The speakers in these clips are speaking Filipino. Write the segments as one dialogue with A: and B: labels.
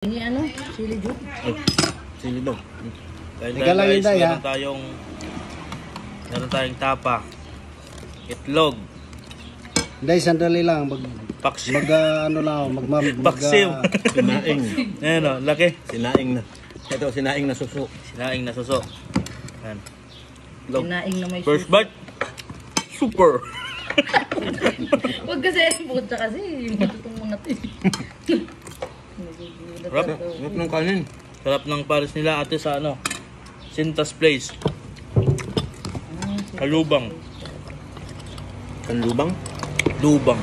A: Ini ano? Sili Jud?
B: Sili daw.
C: Teka lang yun tayo.
B: Meron tayong tapa. Itlog.
C: Hindi, sandali lang.
B: Paksiw.
C: Paksiw.
B: Sinaing. Ayan o, laki.
D: Sinaing na. Ito, sinaing na suso.
B: Sinaing na suso. Ayan.
A: Sinaing na may
B: First bite. Super.
A: Huwag kasi, puta kasi. Matutong mga ito.
B: Sarap.
D: Sarap ng kanin.
B: Sarap ng pares nila ate sa ano. Sintas Place. Kalubang.
D: Kanlubang.
B: Lubang.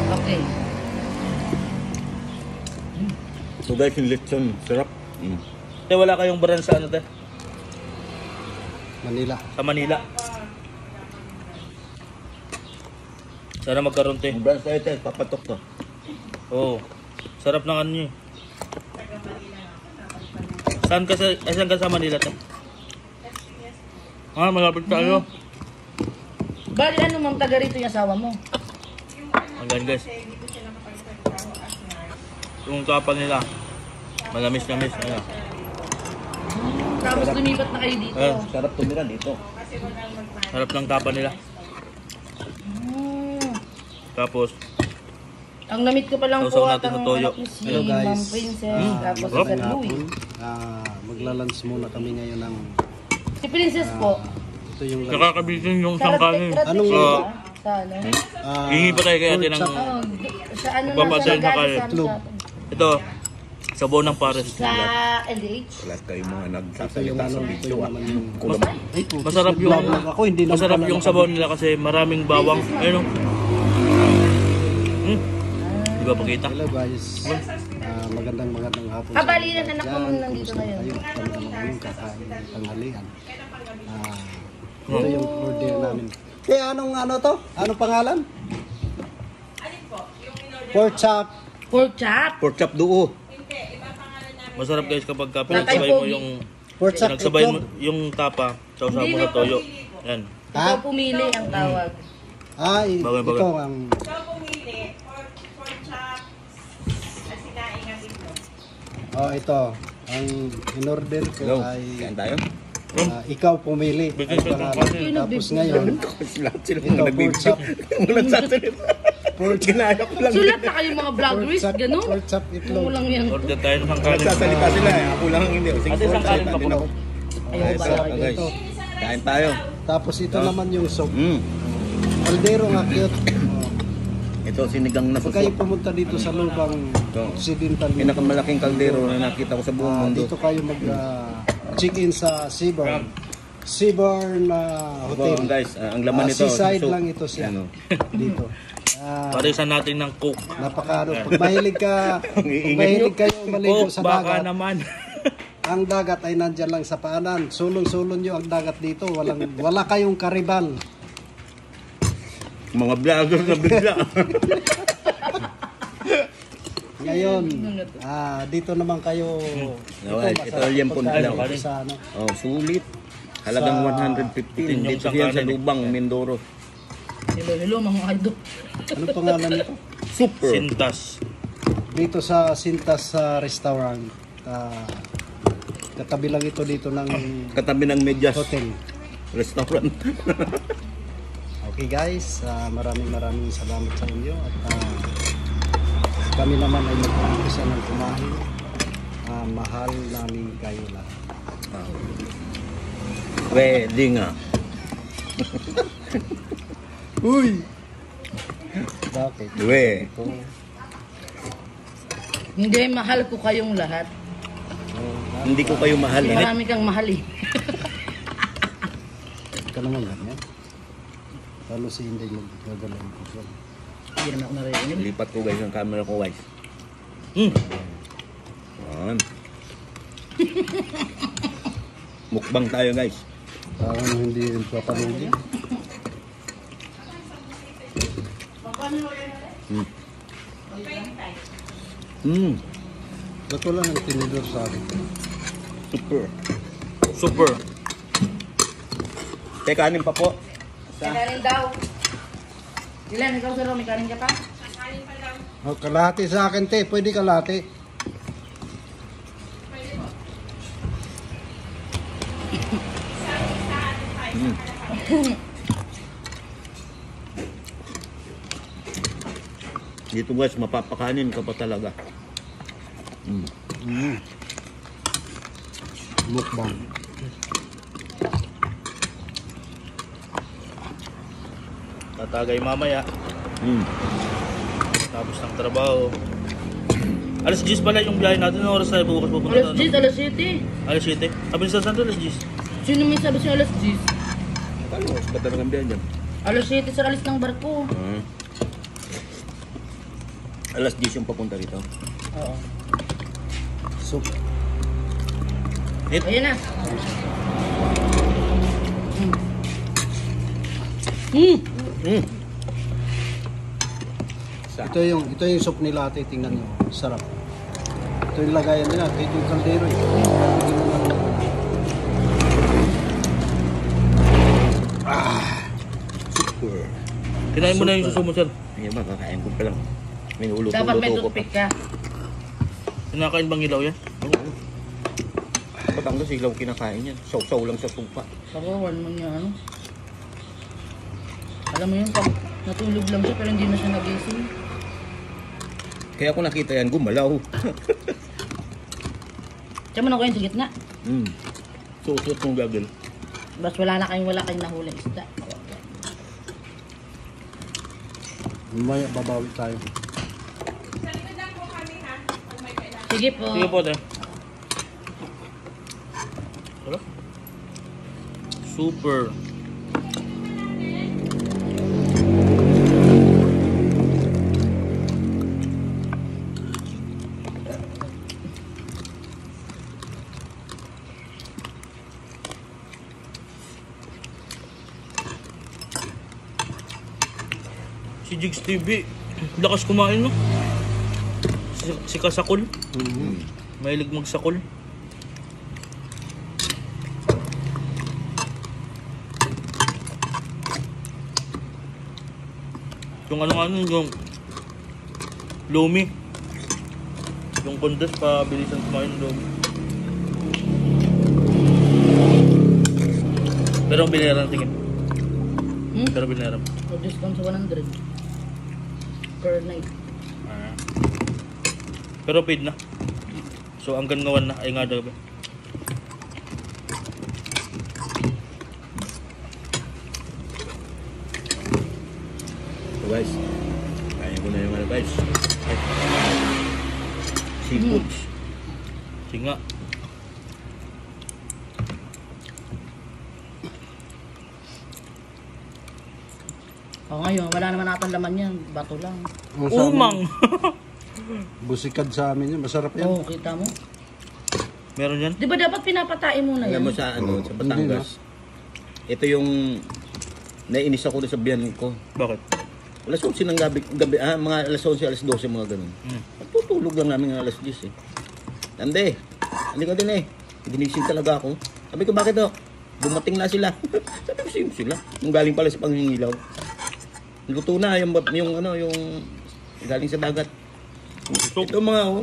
A: Okay.
D: So guys, yung lechon. Sarap.
B: Te, wala kayong brand sa ano te?
C: Manila.
B: Sa Manila. Sana magkaroon te.
D: Yung branch tayo, papatok to.
B: Oo. Sarap ng ano niya. Saan ka sa Manila te? Ah, malapit tayo.
A: Bali ano ma'am, taga rito yung asawa mo?
B: Hanggang guys. Yung tapa nila. Malamis-lamis. Ayan.
A: Tapos lumipat na kayo dito.
B: Ayan.
D: Sarap tumira dito.
B: Sarap ng tapa nila. Tapos,
A: Ang namit ko palang
B: sausaw
A: po
B: natin
A: at ang
B: ng toyo.
A: anak ni si
C: Hello, guys.
A: Ma'am Princess. Tapos si Sir Louie.
C: Maglalunch muna kami ngayon ng...
A: Si Princess po.
C: Ito yung lunch.
B: nakakabitin yung sangkanin.
C: Anong-
A: Sa ano?
B: Hihingi pa tayo kay ate ng...
A: Oh, sa ano na
B: Papasal na kayo.
A: sa
B: Ito, sabaw ng pares.
A: sa LDH.
D: Wala kayong mga
C: Ito yung
D: nagsasalita sa
C: ito
D: video.
C: yung naman yung...
D: Kulang.
C: Ay, putis,
B: Masarap yung...
C: nag-vlog ako, hindi lang
B: Masarap
C: pala
B: yung sabaw nila kasi maraming bawang. Ayun o. Di ba pakita?
C: Hello guys. Magandang hapon.
A: Kabali ng anak mo nandito
C: Kumusta
A: ngayon.
C: kayo? Kami naman yung kakain ng tanghalian. Ito yung order namin. Kaya anong ano to? Anong pangalan? Pork chop.
A: Pork chop.
D: Pork chop duo.
B: Masarap guys kapag pinagsabay mo yung...
C: Pork chop
B: Pinagsabay mo
C: ito.
B: yung tapa, sausaw mo sa toyo. Yan.
A: Ikaw pumili ang tawag.
B: Bagay.
C: Ito ang... Oh, ito. Ang in-order ko
D: Hello.
C: ay
D: Kain tayo.
C: ikaw pumili.
B: Bigyan
C: Ang
B: ka ng
C: pangalan.
B: kanin.
C: Tapos ngayon,
D: Lahat sila
C: ito,
D: mga
C: pork
D: nagbibigyo.
C: chop.
D: Walang sasalita.
C: Pork
D: Ginaya ko lang.
A: Sulat na kayo mga vloggers, gano'n?
C: Pork chop
A: Ano
C: itlog.
A: lang yan.
B: Order tayo ng sangkanin.
D: Nagsasalita sila eh. Ako lang ang hindi. Sige,
B: Ate, isang kanin pa po.
A: Ayaw ba?
D: guys. Kain tayo.
C: Tapos ito naman yung soup.
D: Mm.
C: Kaldero nga cute.
D: Ito sinigang na
C: Pag
D: suso.
C: kayo pumunta dito sa lubang Occidental,
D: Pinakamalaking kaldero na nakita ko sa buong mundo.
C: dito kayo mag-check-in sa Seabourn. Seabourn Hotel.
D: Ito, guys, ang laman nito.
C: Seaside
D: suso.
C: lang ito siya.
D: Ano?
C: Dito.
B: Parisan natin ng coke.
C: Pag mahilig kayo maligo
B: Coke,
C: sa
B: baka
C: dagat,
B: naman.
C: ang dagat ay nandyan lang sa paanan. Sulong-sulong nyo ang dagat dito. Wala kayong karibal.
D: Mga vlogger na bigla.
C: Ngayon, dito naman kayo.
D: Ito yung punta lang.
C: Sa ano.
D: Oh, sulit. Halagang 115. Dito yan sa Lubang, Mindoro.
A: Hello, mga idol.
C: Ano pangalan nito?
D: Super.
B: Sintas.
C: Dito sa Sintas Restaurant. Katabi lang ito dito ng
D: Katabi ng Medyas
C: hotel.
D: Restaurant.
C: Okay guys, maraming salamat sa inyo at kami naman ay mag-umpisa ng kumain. Mahal namin kayo lahat.
D: Pwede nga.
C: Uy! Bakit?
D: We.
A: Hindi, mahal ko kayong lahat.
D: Hindi ko kayo mahal.
A: Marami kang mahal eh.
C: Ika naman ganyan. Lalo si Inday magagalang ko.
A: Hindi naman ako narinig.
D: Lipat ko guys ang camera ko guys. Yan. Mukbang tayo guys.
C: Parang hindi rin papanugin. Ba't wala nang tinidor sa akin?
B: Super.
D: May kanin pa po.
A: May kanin daw. Ilan, ikaw sir, may kanin ka pa? Kanin pa daw.
C: Oh, kalahati sa akin, te. Pwede kalahati.
D: Dito guys, mapapakanin ka pa talaga.
C: Mukbang.
B: Tatagay mamaya.
D: Mm.
B: Tapos ng trabaho. Alas 10 pala yung biyahe natin. Anong oras tayo bukas pupunta?
A: Alas 10, alas 7.
B: Alas 7? Sabi ni Santo, alas 10.
A: Sino may sabi siya alas 10?
D: Paano? Mas ba talagang biyan dyan?
A: Alas 7 sa alis ng barko.
D: Alas 10 yung papunta rito.
A: Oo.
C: Soup.
A: Ayan na.
C: Ito yung soup nila, ate. Tingnan nyo. Sarap. Ito yung lagayan nila. Ito yung kaldero eh.
D: Super.
B: Kinain mo na yung suso mo, sir.
D: Ngayon ba, kakain ko pa lang. May
A: Dapat may
D: uluto ko pa.
A: toothpick ka.
B: Kinakain bang ilaw yan?
D: Oo. Batangas, ilaw kinakain yan. Saw-saw lang sa supa.
A: Sakawan mo niya ano. Alam mo yun, pag natulog lang siya pero hindi na siya nagising.
D: Kaya ako nakita yan, gumalaw.
A: Tiyan mo na ko yun sa gitna.
B: Suot mong gagel.
A: Bas wala kayong nahuling isda.
C: Mamaya babawi tayo.
A: Sige po.
B: Sige po, te. Sarap. Super. Si Jigs TV, lakas kumain, no? Si Kasakol, mahilig magsakol. Yung ano, yung lomi. Yung kondes, pabilisan kumain ng lomi. Pero ang binayaran, tingin. Pero binayaran.
A: O discount sa 100 per night.
B: Pero paid na. So hanggang ngawan na ay nga daw ba?
D: So guys, kaya ko na yung ano guys. Seafoods.
B: Singa.
A: O ngayon, wala naman natang laman yan. Bato lang.
B: Umang!
C: Busikad sa amin yun. Masarap yan.
A: Oo, kita mo.
B: Meron yan?
A: Di ba dapat pinapatain muna
D: Alam
A: yan?
D: mo sa ano, sa Batangas. Ito yung naiinis ako na sa biyan ko.
B: Bakit?
D: Alas 11 ng gabi mga alas 11, alas 12, mga ganun. Tutulog lang namin ng alas 10 eh. Tande, hindi ko din eh. Ginising talaga ako. Sabi ko, bakit o? Bumating na sila. Sabi ko, sino sila? Nung galing pala sa panghingilaw. Luto na yung galing sa dagat.
B: So,
D: Ito mga